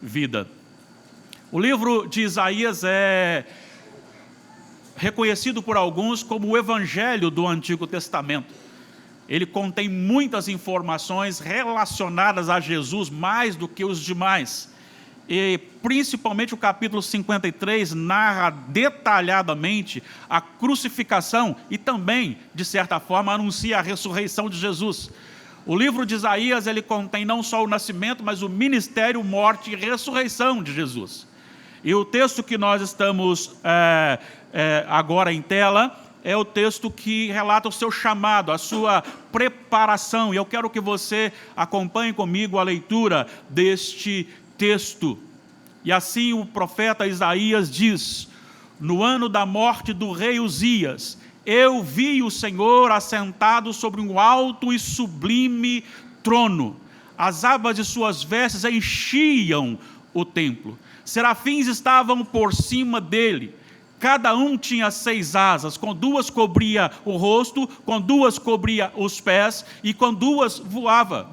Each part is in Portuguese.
vida. O livro de Isaías é reconhecido por alguns como o Evangelho do Antigo Testamento. Ele contém muitas informações relacionadas a Jesus, mais do que os demais. E principalmente o capítulo 53 narra detalhadamente a crucificação e também, de certa forma, anuncia a ressurreição de Jesus. O livro de Isaías, ele contém não só o nascimento, mas o ministério, morte e ressurreição de Jesus. E o texto que nós estamos agora em tela é o texto que relata o seu chamado, a sua preparação. E eu quero que você acompanhe comigo a leitura deste texto. E assim o profeta Isaías diz: no ano da morte do rei Uzias, eu vi o Senhor assentado sobre um alto e sublime trono. As abas de suas vestes enchiam o templo. Serafins estavam por cima dele. Cada um tinha 6 asas, com 2 cobria o rosto, com 2 cobria os pés, e com 2 voava.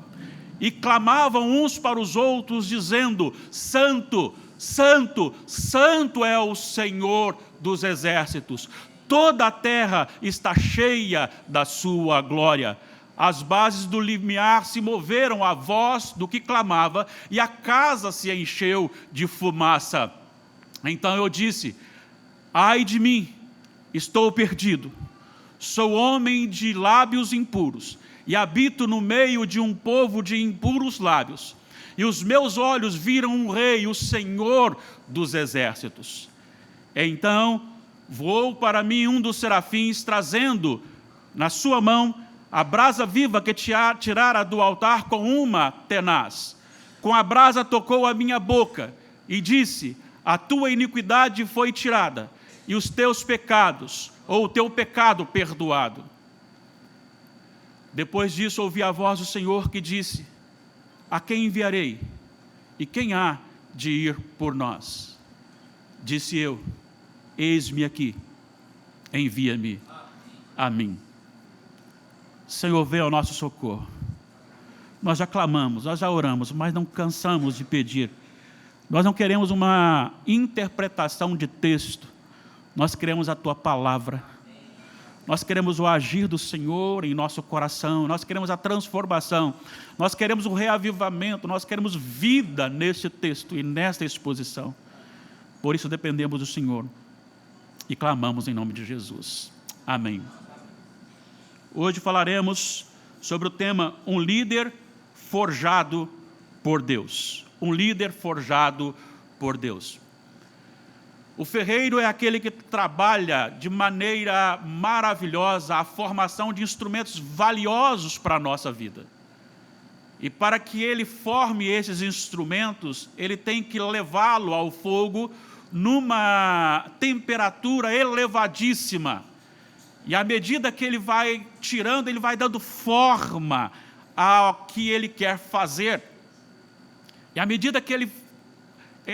E clamavam uns para os outros, dizendo: Santo, Santo, Santo é o Senhor dos exércitos. Toda a terra está cheia da sua glória. As bases do limiar se moveram à voz do que clamava, e a casa se encheu de fumaça. Então eu disse: ai de mim, estou perdido. Sou homem de lábios impuros, e habito no meio de um povo de impuros lábios. E os meus olhos viram um rei, o Senhor dos exércitos. Então voou para mim um dos serafins, trazendo na sua mão a brasa viva que tirara do altar com uma tenaz. Com a brasa tocou a minha boca e disse: a tua iniquidade foi tirada, e os teus pecados, ou o teu pecado, perdoado. Depois disso ouvi a voz do Senhor que disse: a quem enviarei? E quem há de ir por nós? Disse eu: eis-me aqui, envia-me a mim. Senhor, vem ao nosso socorro. Nós já clamamos, nós já oramos, mas não cansamos de pedir. Nós não queremos uma interpretação de texto, nós queremos a Tua palavra. Nós queremos o agir do Senhor em nosso coração, nós queremos a transformação, nós queremos o reavivamento, nós queremos vida neste texto e nesta exposição. Por isso dependemos do Senhor e clamamos em nome de Jesus. Amém. Hoje falaremos sobre o tema um líder forjado por Deus. Um líder forjado por Deus. O ferreiro é aquele que trabalha de maneira maravilhosa a formação de instrumentos valiosos para a nossa vida. E para que ele forme esses instrumentos, ele tem que levá-lo ao fogo numa temperatura elevadíssima. E à medida que ele vai tirando, ele vai dando forma ao que ele quer fazer. E à medida que ele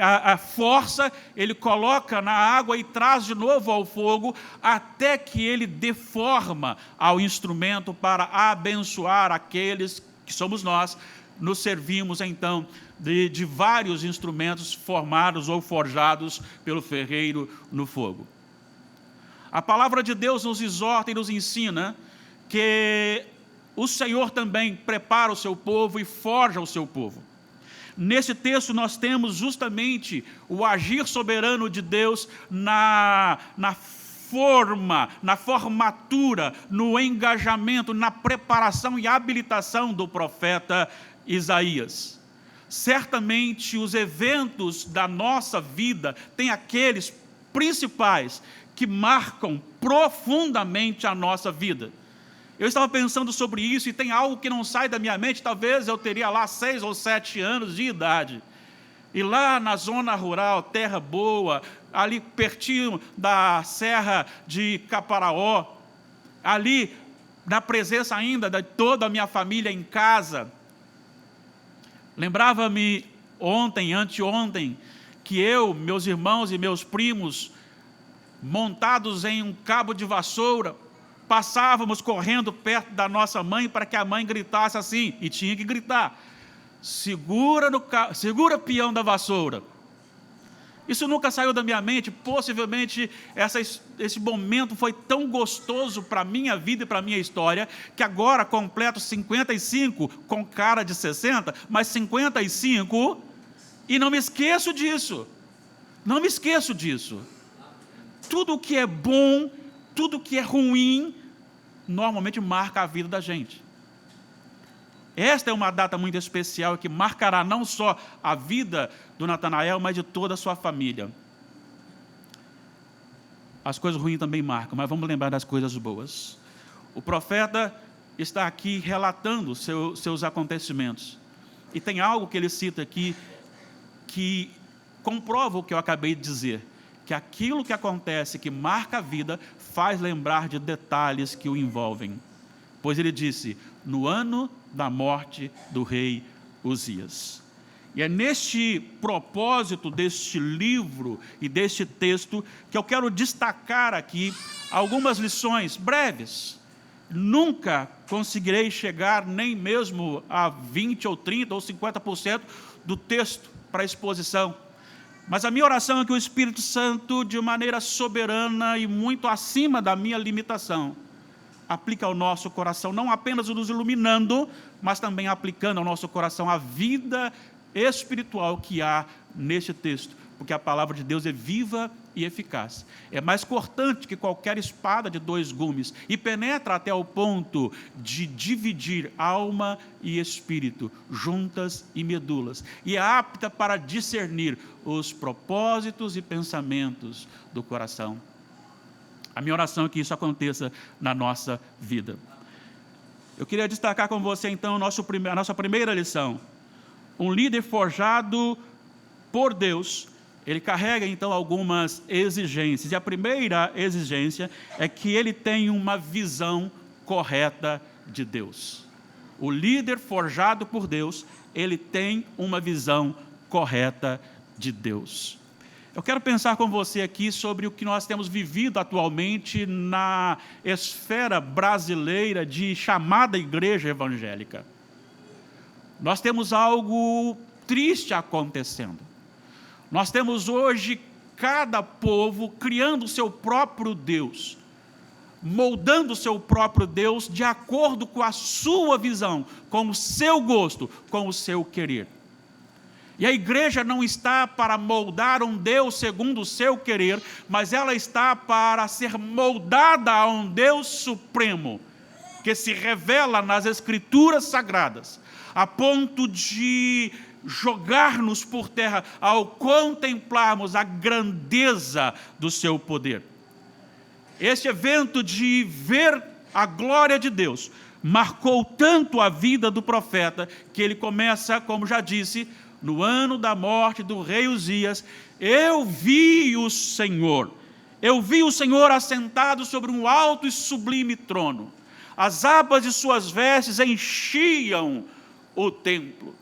a força, ele coloca na água e traz de novo ao fogo, até que ele dê forma ao instrumento para abençoar aqueles que somos nós. Nos servimos então de vários instrumentos formados ou forjados pelo ferreiro no fogo. A palavra de Deus nos exorta e nos ensina que o Senhor também prepara o seu povo e forja o seu povo. Nesse texto nós temos justamente o agir soberano de Deus na formatura, no engajamento, na preparação e habilitação do profeta Isaías. Certamente os eventos da nossa vida têm aqueles principais que marcam profundamente a nossa vida. Eu estava pensando sobre isso e tem algo que não sai da minha mente. Talvez eu teria lá 6 ou 7 anos de idade. E lá na zona rural, terra boa, ali pertinho da Serra de Caparaó, ali na presença ainda de toda a minha família em casa. Lembrava-me anteontem, que eu, meus irmãos e meus primos, montados em um cabo de vassoura, passávamos correndo perto da nossa mãe para que a mãe gritasse assim, e tinha que gritar: segura peão da vassoura. Isso nunca saiu da minha mente. Possivelmente esse momento foi tão gostoso para a minha vida e para a minha história, que agora completo 55 com cara de 60, mas 55, e não me esqueço disso. Não me esqueço disso. Tudo que é bom, tudo que é ruim, normalmente marca a vida da gente. Esta é uma data muito especial que marcará não só a vida do Natanael, mas de toda a sua família. As coisas ruins também marcam, mas vamos lembrar das coisas boas. O profeta está aqui relatando seus acontecimentos. E tem algo que ele cita aqui que comprova o que eu acabei de dizer, que aquilo que acontece, que marca a vida, faz lembrar de detalhes que o envolvem. Pois ele disse, no ano da morte do rei Uzias. E é neste propósito deste livro e deste texto que eu quero destacar aqui algumas lições breves. Nunca conseguirei chegar nem mesmo a 20 ou 30 ou 50% do texto para exposição. Mas a minha oração é que o Espírito Santo, de maneira soberana e muito acima da minha limitação, aplica ao nosso coração, não apenas nos iluminando, mas também aplicando ao nosso coração a vida espiritual que há neste texto, porque a palavra de Deus é viva e eficaz. É mais cortante que qualquer espada de 2 gumes e penetra até o ponto de dividir alma e espírito, juntas e medulas, e é apta para discernir os propósitos e pensamentos do coração. A minha oração é que isso aconteça na nossa vida. Eu queria destacar com você, então, a nossa primeira lição. Um líder forjado por Deus, ele carrega, então, algumas exigências. E a primeira exigência é que ele tenha uma visão correta de Deus. O líder forjado por Deus, ele tem uma visão correta de Deus. Eu quero pensar com você aqui sobre o que nós temos vivido atualmente na esfera brasileira de chamada igreja evangélica. Nós temos algo triste acontecendo. Nós temos hoje cada povo criando o seu próprio Deus, moldando o seu próprio Deus de acordo com a sua visão, com o seu gosto, com o seu querer. E a igreja não está para moldar um Deus segundo o seu querer, mas ela está para ser moldada a um Deus supremo, que se revela nas Escrituras Sagradas, a ponto de jogar-nos por terra ao contemplarmos a grandeza do seu poder. Este evento de ver a glória de Deus marcou tanto a vida do profeta, que ele começa, como já disse, no ano da morte do rei Uzias, eu vi o Senhor assentado sobre um alto e sublime trono. As abas de suas vestes enchiam o templo.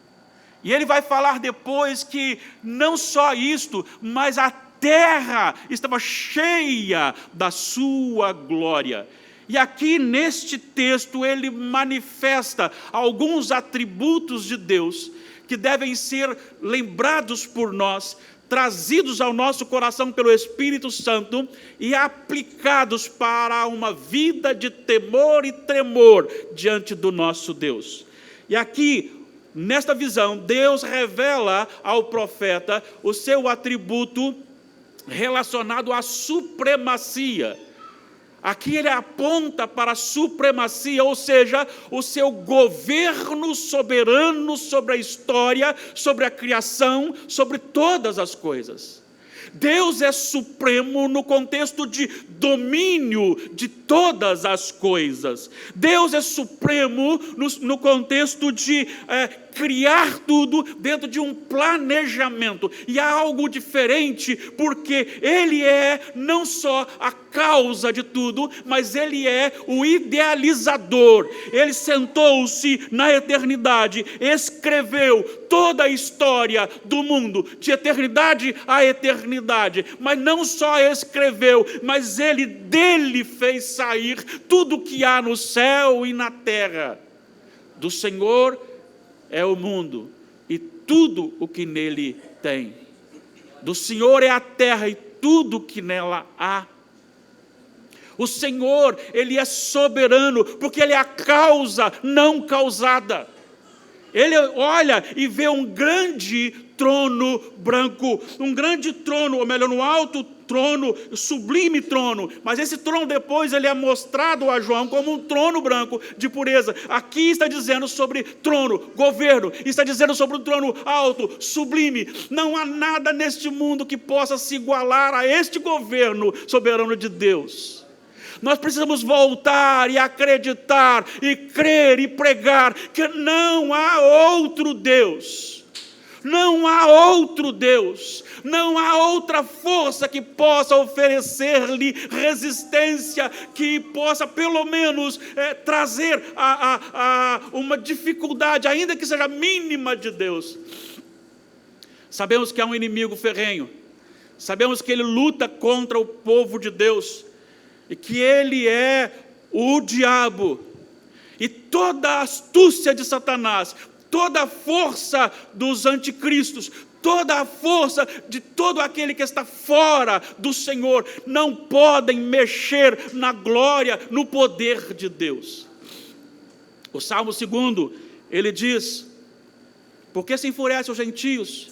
E ele vai falar depois que não só isto, mas a terra estava cheia da sua glória. E aqui neste texto ele manifesta alguns atributos de Deus que devem ser lembrados por nós, trazidos ao nosso coração pelo Espírito Santo e aplicados para uma vida de temor e tremor diante do nosso Deus. E aqui, nesta visão, Deus revela ao profeta o seu atributo relacionado à supremacia. Aqui ele aponta para a supremacia, ou seja, o seu governo soberano sobre a história, sobre a criação, sobre todas as coisas. Deus é supremo no contexto de domínio de todas as coisas. Deus é supremo no contexto de criar tudo dentro de um planejamento. E há algo diferente, porque Ele é não só a causa de tudo, mas Ele é o idealizador. Ele sentou-se na eternidade, escreveu toda a história do mundo, de eternidade a eternidade. Mas não só escreveu, mas Ele dele fez sair tudo o que há no céu e na terra. Do Senhor é o mundo, tudo o que nele tem. Do Senhor é a terra e tudo o que nela há. O Senhor, Ele é soberano, porque Ele é a causa não causada. Ele olha e vê um grande trono branco, um grande trono, ou melhor, um alto trono, sublime trono, mas esse trono depois ele é mostrado a João como um trono branco de pureza. Aqui está dizendo sobre trono, governo, está dizendo sobre um trono alto, sublime. Não há nada neste mundo que possa se igualar a este governo soberano de Deus. Nós precisamos voltar e acreditar, e crer e pregar que não há outro Deus. Não há outro Deus, não há outra força que possa oferecer-lhe resistência, que possa pelo menos trazer uma dificuldade, ainda que seja mínima, de Deus. Sabemos que há um inimigo ferrenho, sabemos que ele luta contra o povo de Deus, e que ele é o diabo, e toda a astúcia de Satanás, toda a força dos anticristos, toda a força de todo aquele que está fora do Senhor, não podem mexer na glória, no poder de Deus. O Salmo 2, ele diz: porque se enfurecem os gentios,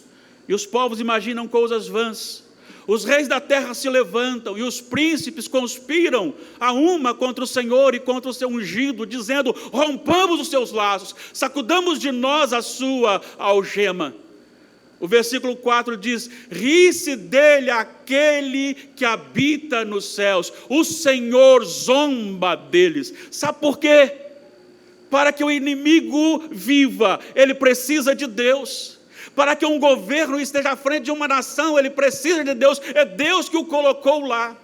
e os povos imaginam coisas vãs. Os reis da terra se levantam, e os príncipes conspiram a uma contra o Senhor e contra o seu ungido, dizendo: rompamos os seus laços, sacudamos de nós a sua algema. O versículo 4 diz: ri-se dele aquele que habita nos céus, o Senhor zomba deles. Sabe por quê? Para que o inimigo viva, ele precisa de Deus. Para que um governo esteja à frente de uma nação, ele precisa de Deus, é Deus que o colocou lá.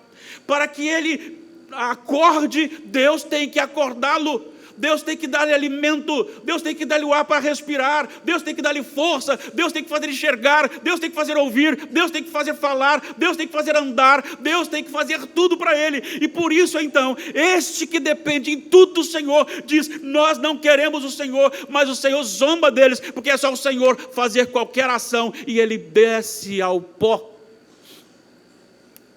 Para que ele acorde, Deus tem que acordá-lo. Deus tem que dar-lhe alimento, Deus tem que dar-lhe o ar para respirar, Deus tem que dar-lhe força, Deus tem que fazer enxergar, Deus tem que fazer ouvir, Deus tem que fazer falar, Deus tem que fazer andar, Deus tem que fazer tudo para ele. E por isso então, este que depende em tudo do Senhor, diz: nós não queremos o Senhor, mas o Senhor zomba deles, porque é só o Senhor fazer qualquer ação, e ele desce ao pó.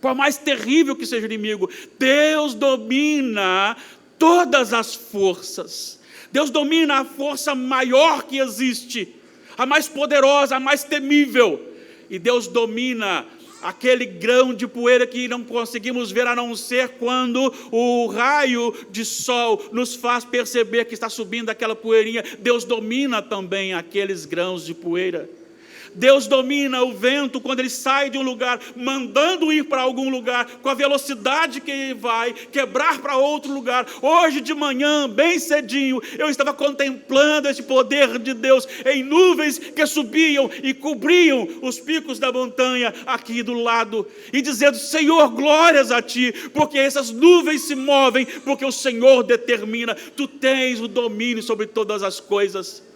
Por mais terrível que seja o inimigo, Deus domina todas as forças. Deus domina a força maior que existe, a mais poderosa, a mais temível. E Deus domina aquele grão de poeira que não conseguimos ver, a não ser quando o raio de sol nos faz perceber que está subindo aquela poeirinha. Deus domina também aqueles grãos de poeira. Deus domina o vento quando ele sai de um lugar, mandando ir para algum lugar, com a velocidade que ele vai, quebrar para outro lugar. Hoje de manhã, bem cedinho, eu estava contemplando esse poder de Deus em nuvens que subiam e cobriam os picos da montanha aqui do lado, e dizendo: Senhor, glórias a Ti, porque essas nuvens se movem, porque o Senhor determina. Tu tens o domínio sobre todas as coisas.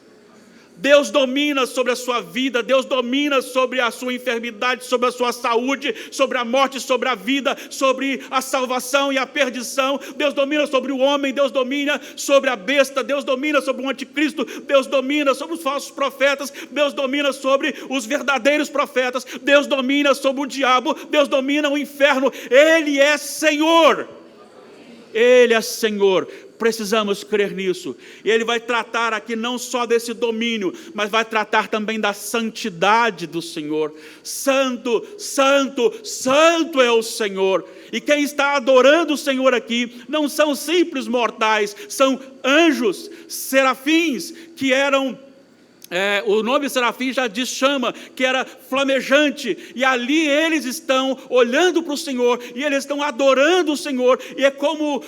Deus domina sobre a sua vida, Deus domina sobre a sua enfermidade, sobre a sua saúde, sobre a morte, sobre a vida, sobre a salvação e a perdição. Deus domina sobre o homem, Deus domina sobre a besta, Deus domina sobre o anticristo, Deus domina sobre os falsos profetas, Deus domina sobre os verdadeiros profetas, Deus domina sobre o diabo, Deus domina o inferno. Ele é Senhor, Ele é Senhor. Precisamos crer nisso. E ele vai tratar aqui não só desse domínio, mas vai tratar também da santidade do Senhor. Santo, santo, santo é o Senhor. E quem está adorando o Senhor aqui não são simples mortais, são anjos, serafins, que eram... o nome serafim já diz, chama, que era flamejante, e ali eles estão olhando para o Senhor, e eles estão adorando o Senhor, e é como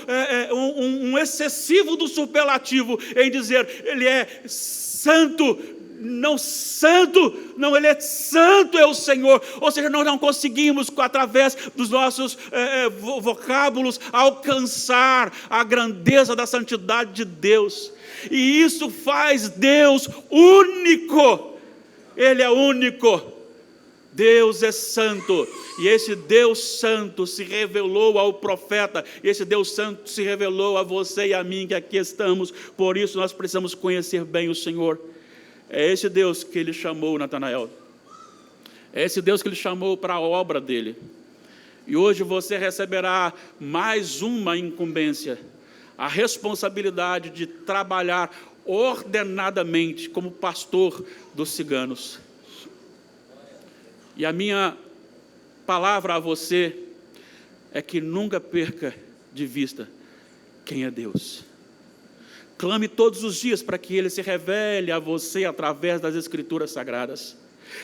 um excessivo do superlativo, em dizer, Ele é santo, Ele é santo é o Senhor. Ou seja, nós não conseguimos, através dos nossos vocábulos, alcançar a grandeza da santidade de Deus. E isso faz Deus único. Ele é único. Deus é santo. E esse Deus santo se revelou ao profeta. E esse Deus santo se revelou a você e a mim que aqui estamos. Por isso nós precisamos conhecer bem o Senhor. É esse Deus que ele chamou Natanael. É esse Deus que ele chamou para a obra dele. E hoje você receberá mais uma incumbência, a responsabilidade de trabalhar ordenadamente como pastor dos ciganos. E a minha palavra a você é que nunca perca de vista quem é Deus. Clame todos os dias para que Ele se revele a você através das Escrituras Sagradas.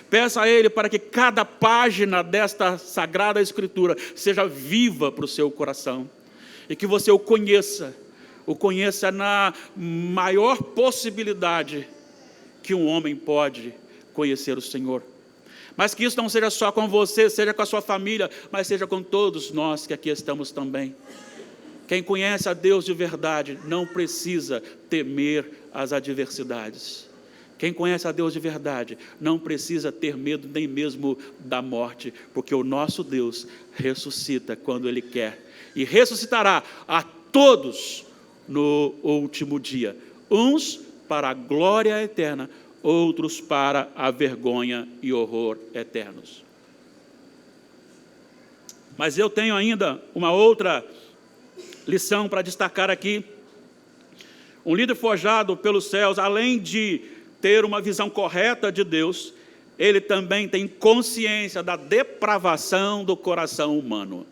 Peça a Ele para que cada página desta Sagrada Escritura seja viva para o seu coração. E que você o conheça na maior possibilidade que um homem pode conhecer o Senhor. Mas que isso não seja só com você, seja com a sua família, mas seja com todos nós que aqui estamos também. Quem conhece a Deus de verdade não precisa temer as adversidades. Quem conhece a Deus de verdade não precisa ter medo nem mesmo da morte, porque o nosso Deus ressuscita quando Ele quer. E ressuscitará a todos no último dia. Uns para a glória eterna, outros para a vergonha e horror eternos. Mas eu tenho ainda uma outra lição para destacar aqui. Um líder forjado pelos céus, além de ter uma visão correta de Deus, ele também tem consciência da depravação do coração humano.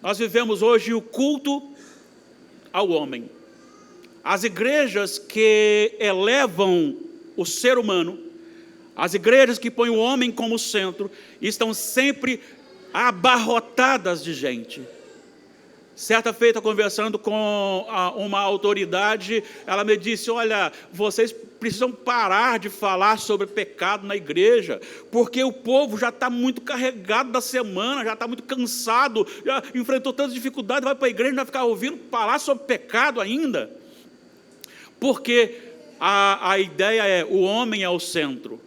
Nós vivemos hoje o culto ao homem. As igrejas que elevam o ser humano, as igrejas que põem o homem como centro, estão sempre abarrotadas de gente. Certa feita, conversando com uma autoridade, ela me disse: olha, vocês precisam parar de falar sobre pecado na igreja, porque o povo já está muito carregado da semana, já está muito cansado, já enfrentou tantas dificuldades, vai para a igreja e vai ficar ouvindo falar sobre pecado ainda. Porque a ideia é, o homem é o centro.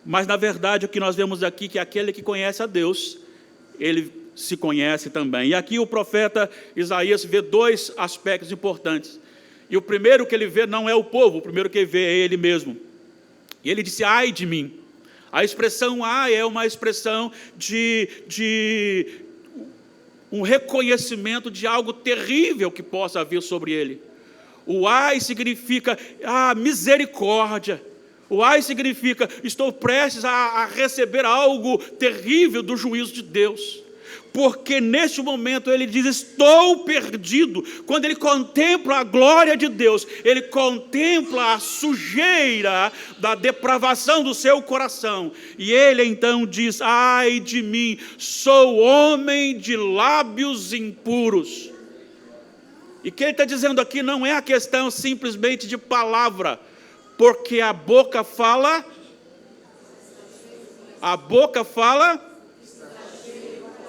Mas, na verdade, o que nós vemos aqui, que aquele que conhece a Deus, ele se conhece também. E aqui o profeta Isaías vê dois aspectos importantes. E o primeiro que ele vê não é o povo, o primeiro que ele vê é ele mesmo. E ele disse: ai de mim. A expressão ai é uma expressão de um reconhecimento de algo terrível que possa vir sobre ele. O ai significa misericórdia. O ai significa estou prestes a receber algo terrível do juízo de Deus. Porque neste momento ele diz: estou perdido. Quando ele contempla a glória de Deus, ele contempla a sujeira da depravação do seu coração. E ele então diz: ai de mim, sou homem de lábios impuros. E o que ele está dizendo aqui não é a questão simplesmente de palavra, porque a boca fala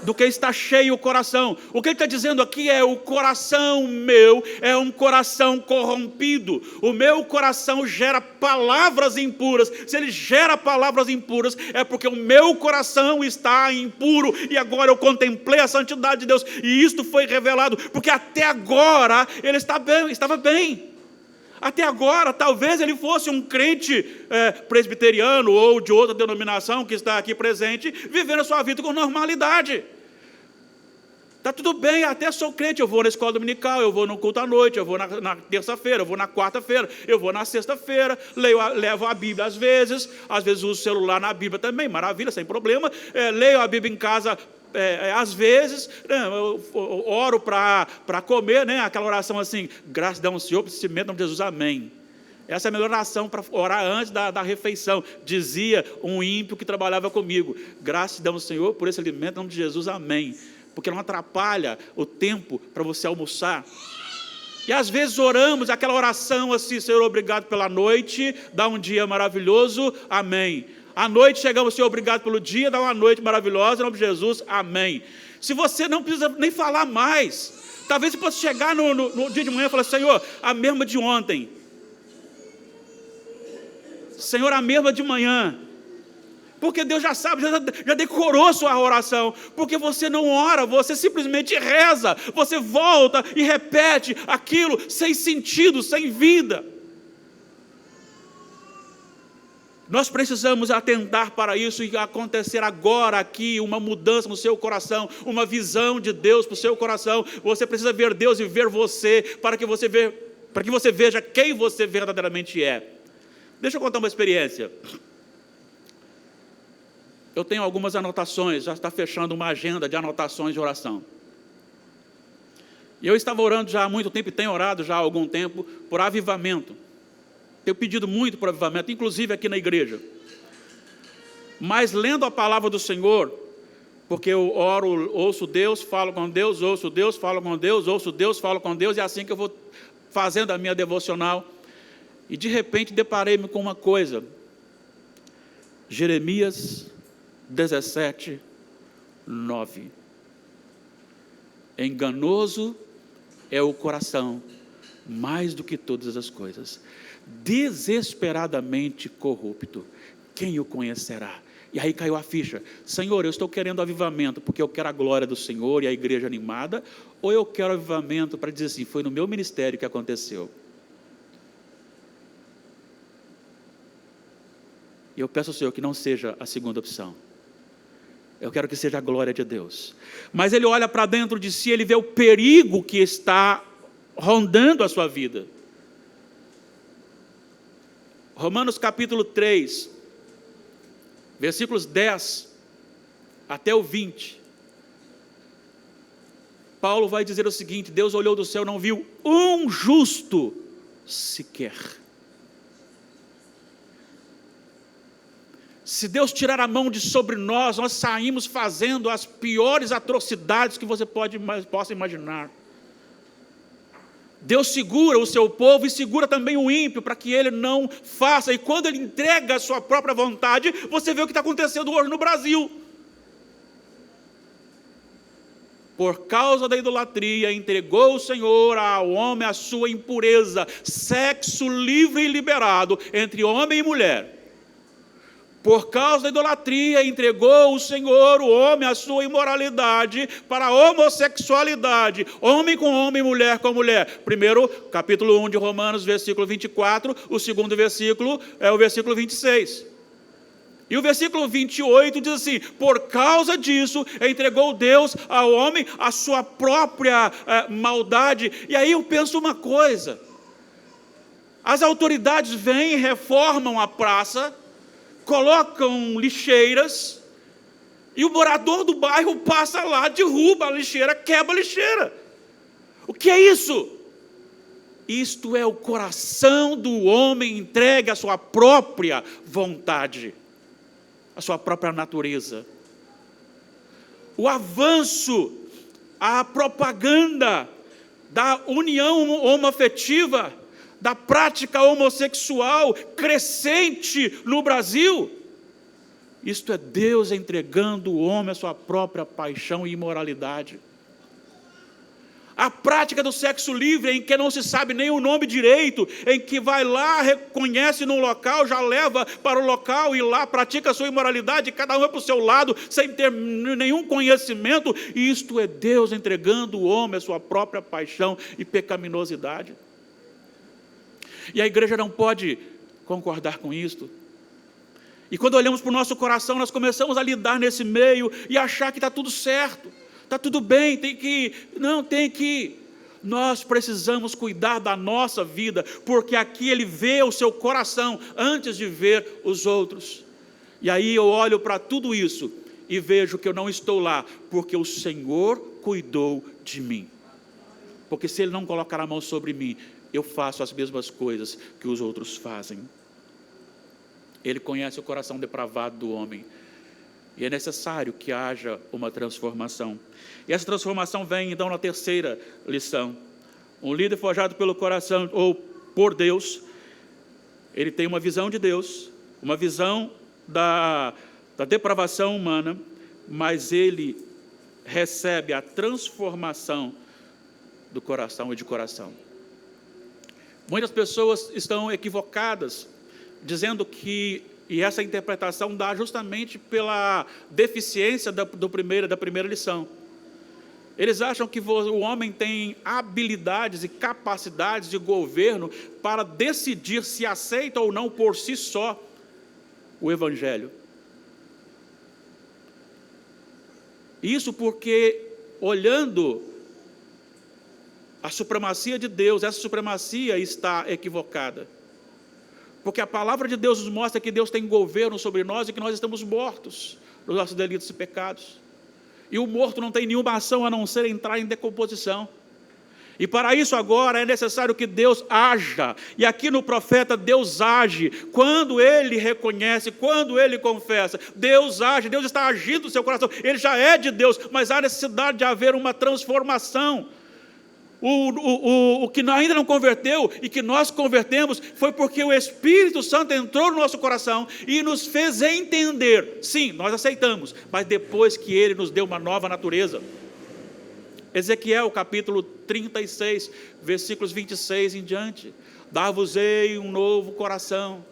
do que está cheio o coração. O que ele está dizendo aqui é: o coração meu é um coração corrompido. O meu coração gera palavras impuras. Se ele gera palavras impuras, é porque o meu coração está impuro. E agora eu contemplei a santidade de Deus, e isto foi revelado, porque até agora ele estava bem. Até agora, talvez ele fosse um crente presbiteriano ou de outra denominação que está aqui presente, vivendo a sua vida com normalidade. Está tudo bem, até sou crente, eu vou na escola dominical, eu vou no culto à noite, eu vou na terça-feira, eu vou na quarta-feira, eu vou na sexta-feira, levo a Bíblia às vezes uso o celular na Bíblia também, maravilha, sem problema, leio a Bíblia em casa às vezes, eu oro para comer, aquela oração assim: gratidão ao Senhor, por esse em nome de Jesus, amém. Essa é a melhor oração para orar antes da refeição. Dizia um ímpio que trabalhava comigo: gratidão ao Senhor por esse alimento, em nome de Jesus, amém. Porque não atrapalha o tempo para você almoçar. E às vezes oramos aquela oração assim: Senhor, obrigado pela noite, dá um dia maravilhoso, amém. À noite chegamos: Senhor, obrigado pelo dia, dá uma noite maravilhosa, em nome de Jesus, amém. Se você não precisa nem falar mais, talvez você possa chegar no dia de manhã e falar: Senhor, a mesma de ontem. Senhor, a mesma de manhã. Porque Deus já sabe, já decorou sua oração. Porque você não ora, você simplesmente reza. Você volta e repete aquilo sem sentido, sem vida. Nós precisamos atentar para isso e acontecer agora aqui uma mudança no seu coração, uma visão de Deus para o seu coração. Você precisa ver Deus e ver você, para que você veja quem você verdadeiramente é. Deixa eu contar uma experiência. Eu tenho algumas anotações, já está fechando uma agenda de anotações de oração. E eu estava orando já há muito tempo, e tenho orado já há algum tempo, por avivamento. Tenho pedido muito por avivamento, inclusive aqui na igreja. Mas lendo a palavra do Senhor, porque eu oro, ouço Deus, falo com Deus, ouço Deus, falo com Deus, ouço Deus, falo com Deus, e é assim que eu vou fazendo a minha devocional. E de repente deparei-me com uma coisa. Jeremias 17, 9. Enganoso é o coração, mais do que todas as coisas, desesperadamente corrupto, quem o conhecerá? E aí caiu a ficha. Senhor, eu estou querendo avivamento porque eu quero a glória do Senhor e a igreja animada, ou eu quero avivamento para dizer assim, foi no meu ministério que aconteceu? E eu peço ao Senhor que não seja a segunda opção. Eu quero que seja a glória de Deus. Mas ele olha para dentro de si, ele vê o perigo que está rondando a sua vida. Romanos capítulo 3, versículos 10 até o 20. Paulo vai dizer o seguinte: Deus olhou do céu, não viu um justo sequer. Se Deus tirar a mão de sobre nós, nós saímos fazendo as piores atrocidades que você possa imaginar. Deus segura o seu povo e segura também o ímpio, para que ele não faça. E quando ele entrega a sua própria vontade, você vê o que está acontecendo hoje no Brasil. Por causa da idolatria, entregou o Senhor ao homem a sua impureza, sexo livre e liberado entre homem e mulher. Por causa da idolatria, entregou o Senhor, o homem, a sua imoralidade para a homossexualidade, homem com homem, mulher com mulher. Primeiro, capítulo 1 de Romanos, versículo 24, o segundo versículo é o versículo 26. E o versículo 28 diz assim: por causa disso, entregou Deus ao homem a sua própria maldade. E aí eu penso uma coisa, as autoridades vêm e reformam a praça, colocam lixeiras, e o morador do bairro passa lá, derruba a lixeira, quebra a lixeira. O que é isso? Isto é o coração do homem entregue à sua própria vontade, à sua própria natureza. O avanço, a propaganda da união homoafetiva, da prática homossexual crescente no Brasil, isto é Deus entregando o homem à sua própria paixão e imoralidade. A prática do sexo livre, em que não se sabe nem o nome direito, em que vai lá, reconhece num local, já leva para o local e lá pratica a sua imoralidade, cada um é para o seu lado, sem ter nenhum conhecimento. Isto é Deus entregando o homem à sua própria paixão e pecaminosidade. E a igreja não pode concordar com isto. E quando olhamos para o nosso coração, nós começamos a lidar nesse meio e achar que está tudo certo, está tudo bem, tem que ir. Não, tem que ir. Nós precisamos cuidar da nossa vida, porque aqui ele vê o seu coração antes de ver os outros. E aí eu olho para tudo isso e vejo que eu não estou lá, porque o Senhor cuidou de mim. Porque se Ele não colocar a mão sobre mim, eu faço as mesmas coisas que os outros fazem. Ele conhece o coração depravado do homem. E é necessário que haja uma transformação. E essa transformação vem, então, na terceira lição. Um líder forjado pelo coração, ou por Deus, ele tem uma visão de Deus, uma visão da depravação humana, mas ele recebe a transformação do coração e de coração. Muitas pessoas estão equivocadas, dizendo que, e essa interpretação dá justamente pela deficiência da primeira lição. Eles acham que o homem tem habilidades e capacidades de governo para decidir se aceita ou não por si só o Evangelho. Isso porque, olhando a supremacia de Deus, essa supremacia está equivocada. Porque a palavra de Deus nos mostra que Deus tem governo sobre nós e que nós estamos mortos nos nossos delitos e pecados. E o morto não tem nenhuma ação a não ser entrar em decomposição. E para isso agora é necessário que Deus haja. E aqui no profeta Deus age. Quando ele reconhece, quando ele confessa, Deus age, Deus está agindo no seu coração. Ele já é de Deus, mas há necessidade de haver uma transformação. O que ainda não converteu e que nós convertemos foi porque o Espírito Santo entrou no nosso coração e nos fez entender. Sim, nós aceitamos, mas depois que ele nos deu uma nova natureza. Ezequiel capítulo 36, versículos 26 em diante. Dar-vos-ei um novo coração,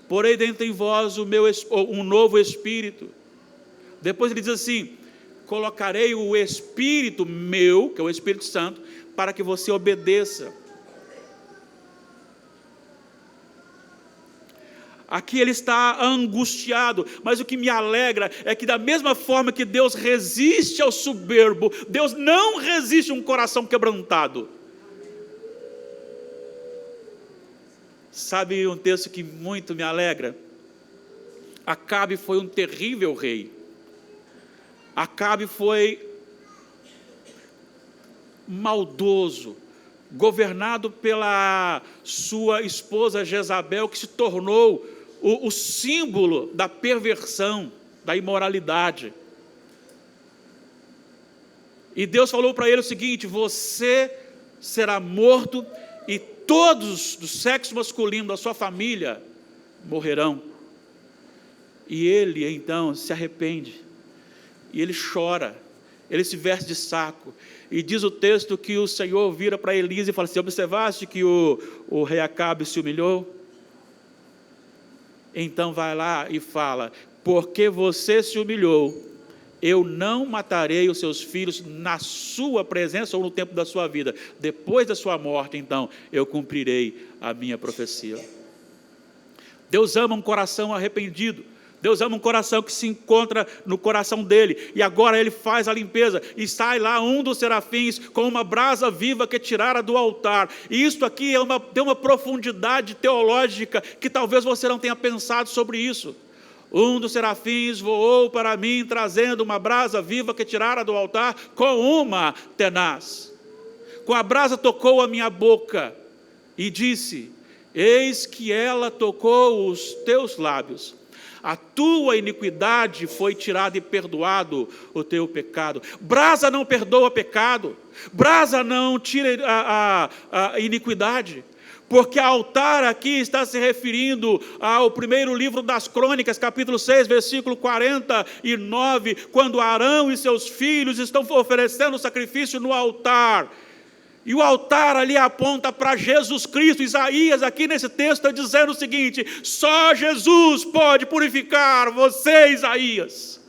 porei dentro em vós um novo espírito. Depois ele diz assim: colocarei o Espírito meu, que é o Espírito Santo, para que você obedeça. Aqui ele está angustiado, mas o que me alegra é que da mesma forma que Deus resiste ao soberbo, Deus não resiste a um coração quebrantado. Sabe um texto que muito me alegra? Acabe foi um terrível rei. Acabe foi maldoso, governado pela sua esposa Jezabel, que se tornou o símbolo da perversão, da imoralidade. E Deus falou para ele o seguinte: você será morto e todos do sexo masculino da sua família morrerão. E ele então se arrepende, e ele chora, ele se veste de saco, e diz o texto que o Senhor vira para Elisa e fala assim: observaste que o rei Acabe se humilhou? Então vai lá e fala: porque você se humilhou, eu não matarei os seus filhos na sua presença ou no tempo da sua vida. Depois da sua morte, então, eu cumprirei a minha profecia. Deus ama um coração arrependido. Deus ama um coração que se encontra no coração dele. E agora ele faz a limpeza. E sai lá um dos serafins com uma brasa viva que tirara do altar. E isso aqui tem uma profundidade teológica que talvez você não tenha pensado sobre isso. Um dos serafins voou para mim, trazendo uma brasa viva que tirara do altar com uma tenaz. Com a brasa tocou a minha boca e disse: eis que ela tocou os teus lábios. A tua iniquidade foi tirada e perdoado o teu pecado. Brasa não perdoa pecado. Brasa não tira a iniquidade. Porque altar aqui está se referindo ao primeiro livro das Crônicas, capítulo 6, versículo 49, quando Arão e seus filhos estão oferecendo sacrifício no altar. E o altar ali aponta para Jesus Cristo. Isaías aqui nesse texto está dizendo o seguinte: só Jesus pode purificar você, Isaías.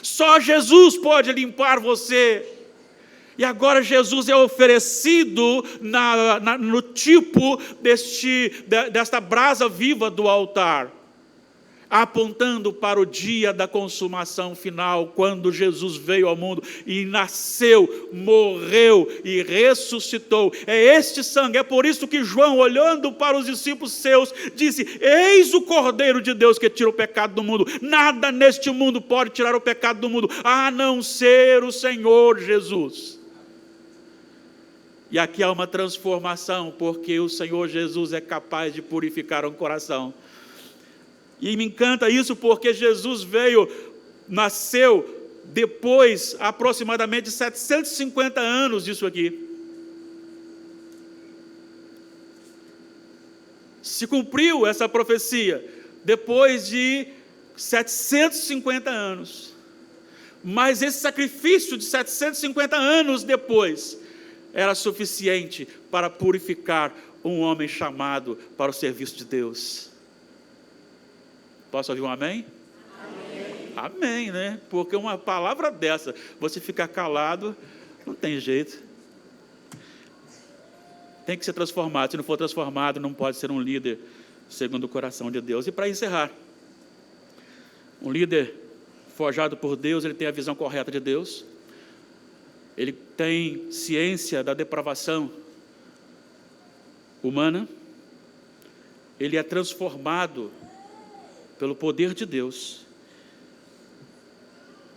Só Jesus pode limpar você. E agora Jesus é oferecido no tipo desta brasa viva do altar, apontando para o dia da consumação final, quando Jesus veio ao mundo e nasceu, morreu e ressuscitou. É este sangue, é por isso que João, olhando para os discípulos seus, disse: eis o Cordeiro de Deus que tira o pecado do mundo. Nada neste mundo pode tirar o pecado do mundo, a não ser o Senhor Jesus. E aqui há uma transformação, porque o Senhor Jesus é capaz de purificar um coração. E me encanta isso porque Jesus nasceu depois aproximadamente de 750 anos disso aqui. Se cumpriu essa profecia depois de 750 anos. Mas esse sacrifício de 750 anos depois era suficiente para purificar um homem chamado para o serviço de Deus. Posso ouvir um amém? Amém. Amém, né? Porque uma palavra dessa, você ficar calado, não tem jeito. Tem que ser transformado. Se não for transformado, não pode ser um líder segundo o coração de Deus. E para encerrar, Um líder forjado por Deus, ele tem a visão correta de Deus, ele tem ciência da depravação humana, ele é transformado pelo poder de Deus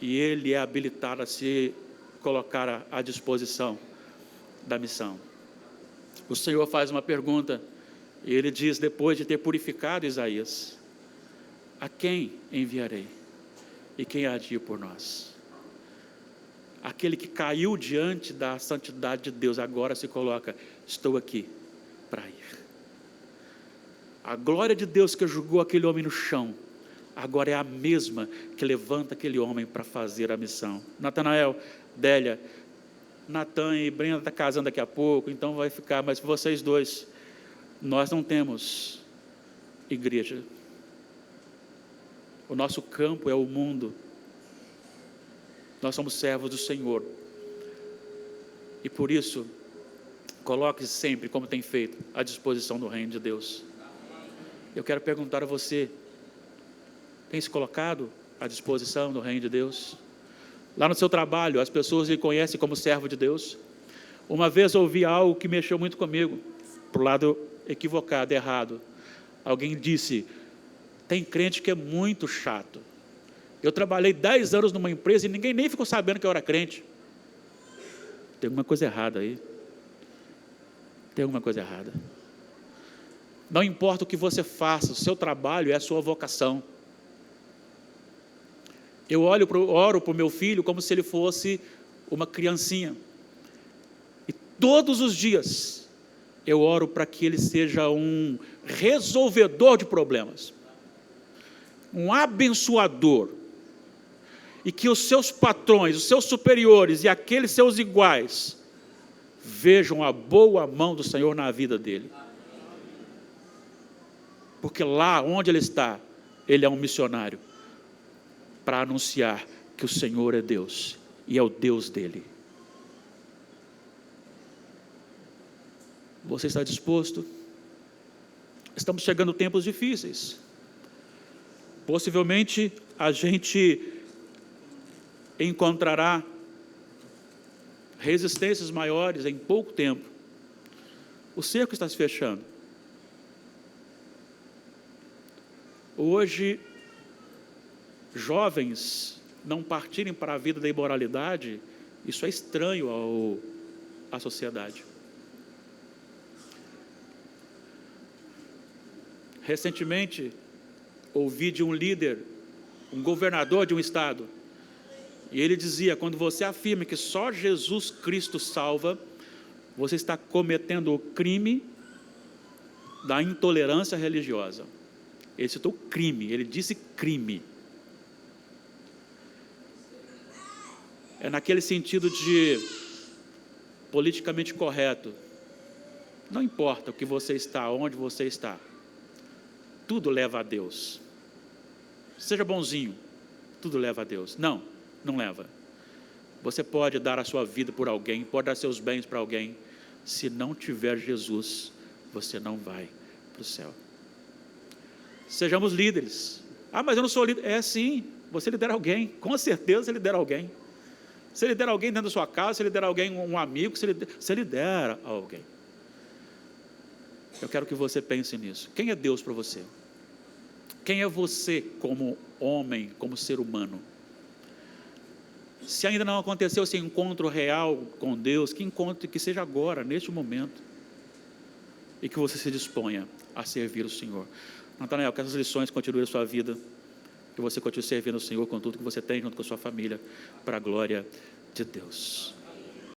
e ele é habilitado a se colocar à disposição da missão. O Senhor faz uma pergunta e ele diz, depois de ter purificado Isaías: a quem enviarei? E quem há de ir por nós? Aquele que caiu diante da santidade de Deus, agora se coloca: estou aqui para ir. A glória de Deus que julgou aquele homem no chão, agora é a mesma que levanta aquele homem para fazer a missão. Natanael, Délia, Natan e Brenda estão casando daqui a pouco, então vai ficar, mas vocês dois, nós não temos igreja. O nosso campo é o mundo. Nós somos servos do Senhor. E por isso, coloque-se sempre, como tem feito, à disposição do reino de Deus. Eu quero perguntar a você: tem se colocado à disposição do reino de Deus? Lá no seu trabalho, as pessoas lhe conhecem como servo de Deus? Uma vez ouvi algo que mexeu muito comigo, para o lado equivocado, errado. Alguém disse: tem crente que é muito chato. Eu trabalhei 10 anos numa empresa e ninguém nem ficou sabendo que eu era crente. Tem alguma coisa errada aí. Tem alguma coisa errada. Não importa o que você faça, o seu trabalho é a sua vocação. Eu oro para o meu filho como se ele fosse uma criancinha. E todos os dias eu oro para que ele seja um resolvedor de problemas, um abençoador, e que os seus patrões, os seus superiores e aqueles seus iguais vejam a boa mão do Senhor na vida dele. Porque lá onde ele está, ele é um missionário para anunciar que o Senhor é Deus e é o Deus dele. Você está disposto? Estamos chegando a tempos difíceis. Possivelmente a gente encontrará resistências maiores em pouco tempo. O cerco está se fechando. Hoje, jovens não partirem para a vida da imoralidade, isso é estranho à sociedade. Recentemente, ouvi de um líder, um governador de um estado, e ele dizia: quando você afirma que só Jesus Cristo salva, você está cometendo o crime da intolerância religiosa. Ele citou crime, ele disse crime. É naquele sentido de politicamente correto. Não importa o que você está, onde você está, tudo leva a Deus. Seja bonzinho, tudo leva a Deus. Não, não leva. Você pode dar a sua vida por alguém, pode dar seus bens para alguém. Se não tiver Jesus, você não vai para o céu. Sejamos líderes. Ah, mas eu não sou líder. É sim, você lidera alguém, com certeza você lidera alguém. Você lidera alguém dentro da sua casa, você lidera alguém, um amigo, você lidera alguém. Eu quero que você pense nisso. Quem é Deus para você? Quem é você como homem, como ser humano? Se ainda não aconteceu esse encontro real com Deus, que seja agora, neste momento, e que você se disponha a servir o Senhor. Natanael, que essas lições continuem a sua vida, que você continue servindo o Senhor com tudo que você tem, junto com a sua família, para a glória de Deus.